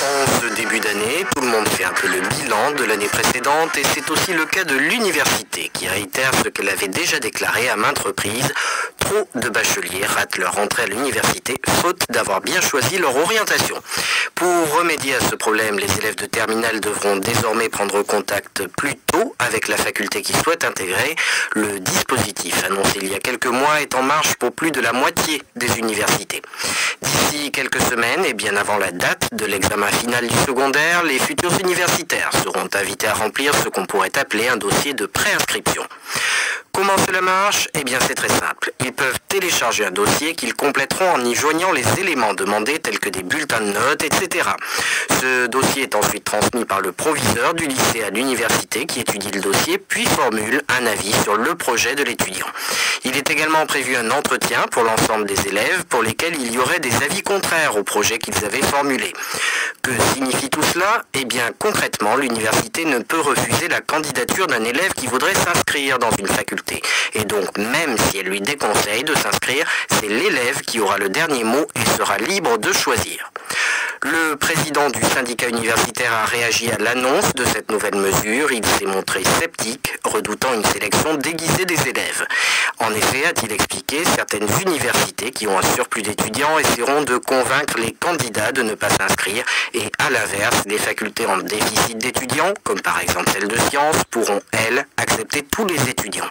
En ce début d'année, tout le monde fait un peu le bilan de l'année précédente et c'est aussi le cas de l'université qui réitère ce qu'elle avait déjà déclaré à maintes reprises. Trop de bacheliers ratent leur entrée à l'université faute d'avoir bien choisi leur orientation. Pour remédier à ce problème, les élèves de terminale devront désormais prendre contact plus tôt avec la faculté qu'ils souhaitent intégrer. Le dispositif annoncé il y a quelques mois est en marche pour plus de la moitié des universités. D'ici quelques semaines et bien avant la date de l'examen final du secondaire, les futurs universitaires seront invités à remplir ce qu'on pourrait appeler un dossier de préinscription. Comment cela marche? Eh bien c'est très simple. Ils peuvent télécharger un dossier qu'ils compléteront en y joignant les éléments demandés tels que des bulletins de notes, etc. Ce dossier est ensuite transmis par le proviseur du lycée à l'université qui étudie le dossier puis formule un avis sur le projet de l'étudiant. Il est également prévu un entretien pour l'ensemble des élèves pour lesquels il y aurait des avis contraires au projet qu'ils avaient formulé. Que signifie tout cela? Eh bien concrètement, l'université ne peut refuser la candidature d'un élève qui voudrait s'inscrire dans une faculté. Et donc, même si elle lui déconseille de s'inscrire, c'est l'élève qui aura le dernier mot et sera libre de choisir. Le président du syndicat universitaire a réagi à l'annonce de cette nouvelle mesure. Il s'est montré sceptique, redoutant une sélection déguisée des élèves. En effet, a-t-il expliqué, certaines universités qui ont un surplus d'étudiants essaieront de convaincre les candidats de ne pas s'inscrire et à l'inverse, les facultés en déficit d'étudiants, comme par exemple celle de sciences, pourront, elles, accepter tous les étudiants.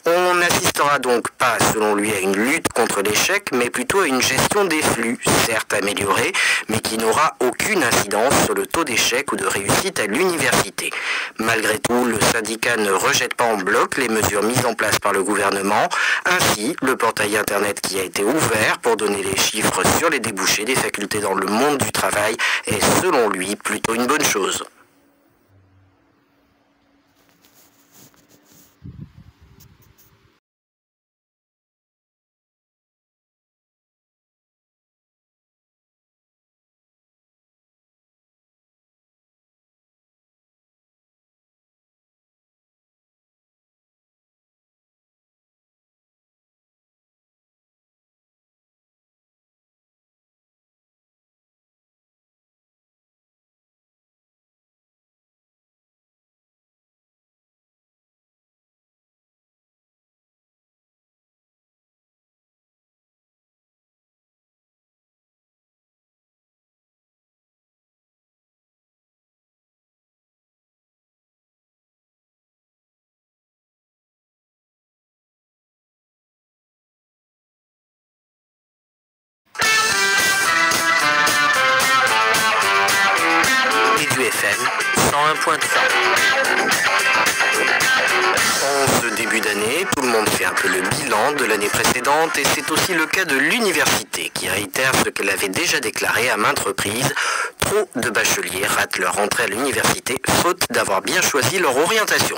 On n'assistera donc pas, selon lui, à une lutte contre l'échec, mais plutôt à une gestion des flux, certes améliorée, mais qui n'aura aucune incidence sur le taux d'échec ou de réussite à l'université. Malgré tout, le syndicat ne rejette pas en bloc les mesures mises en place par le gouvernement. Ainsi, le portail internet qui a été ouvert pour donner les chiffres sur les débouchés des facultés dans le monde du travail est, selon lui, plutôt une bonne chose. FM 101.3. En ce début d'année, tout le monde fait un peu le bilan de l'année précédente et c'est aussi le cas de l'université qui réitère ce qu'elle avait déjà déclaré à maintes reprises. Trop de bacheliers ratent leur entrée à l'université faute d'avoir bien choisi leur orientation.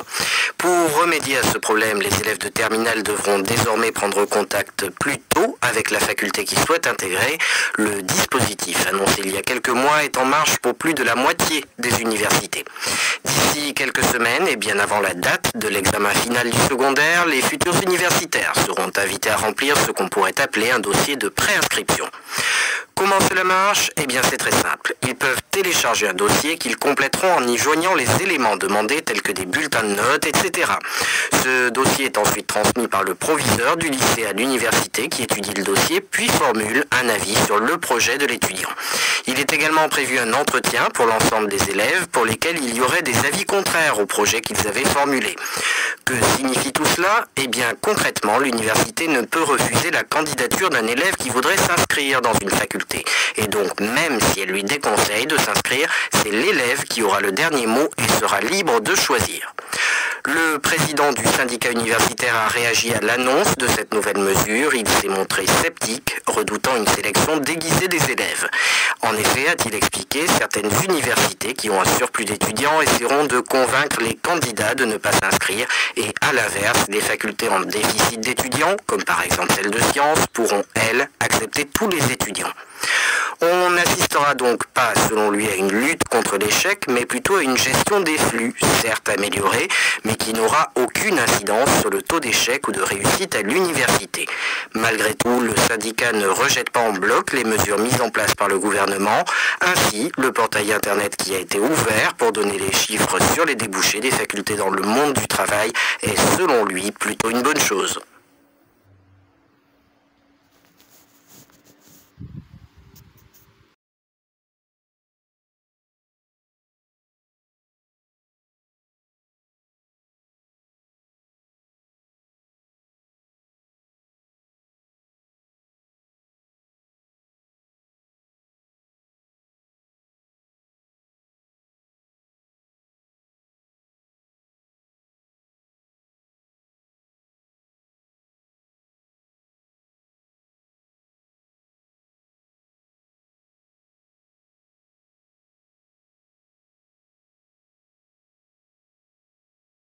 Pour remédier à ce problème, les élèves de terminale devront désormais prendre contact plus tôt avec la faculté qu'ils souhaitent intégrer. Le dispositif annoncé il y a quelques mois est en marche pour plus de la moitié des universités. D'ici quelques semaines et bien avant la date de l'examen final du secondaire, les futurs universitaires seront invités à remplir ce qu'on pourrait appeler un dossier de préinscription. Comment cela marche? Eh bien c'est très simple. Ils peuvent télécharger un dossier qu'ils compléteront en y joignant les éléments demandés tels que des bulletins de notes, etc. Ce dossier est ensuite transmis par le proviseur du lycée à l'université qui étudie le dossier puis formule un avis sur le projet de l'étudiant. Il est également prévu un entretien pour l'ensemble des élèves pour lesquels il y aurait des avis contraires au projet qu'ils avaient formulé. Que signifie tout cela? Eh bien concrètement, l'université ne peut refuser la candidature d'un élève qui voudrait s'inscrire dans une faculté. Et donc même si elle lui déconseille de s'inscrire, c'est l'élève qui aura le dernier mot et sera libre de choisir. Le président du syndicat universitaire a réagi à l'annonce de cette nouvelle mesure. Il s'est montré sceptique, redoutant une sélection déguisée des élèves. En effet, a-t-il expliqué, certaines universités qui ont un surplus d'étudiants essaieront de convaincre les candidats de ne pas s'inscrire et à l'inverse, les facultés en déficit d'étudiants, comme par exemple celle de sciences, pourront, elles, accepter tous les étudiants. On n'assistera donc pas, selon lui, à une lutte contre l'échec, mais plutôt à une gestion des flux, certes améliorée, mais qui n'aura aucune incidence sur le taux d'échec ou de réussite à l'université. Malgré tout, le syndicat ne rejette pas en bloc les mesures mises en place par le gouvernement. Ainsi, le portail internet qui a été ouvert pour donner les chiffres sur les débouchés des facultés dans le monde du travail est, selon lui, plutôt une bonne chose.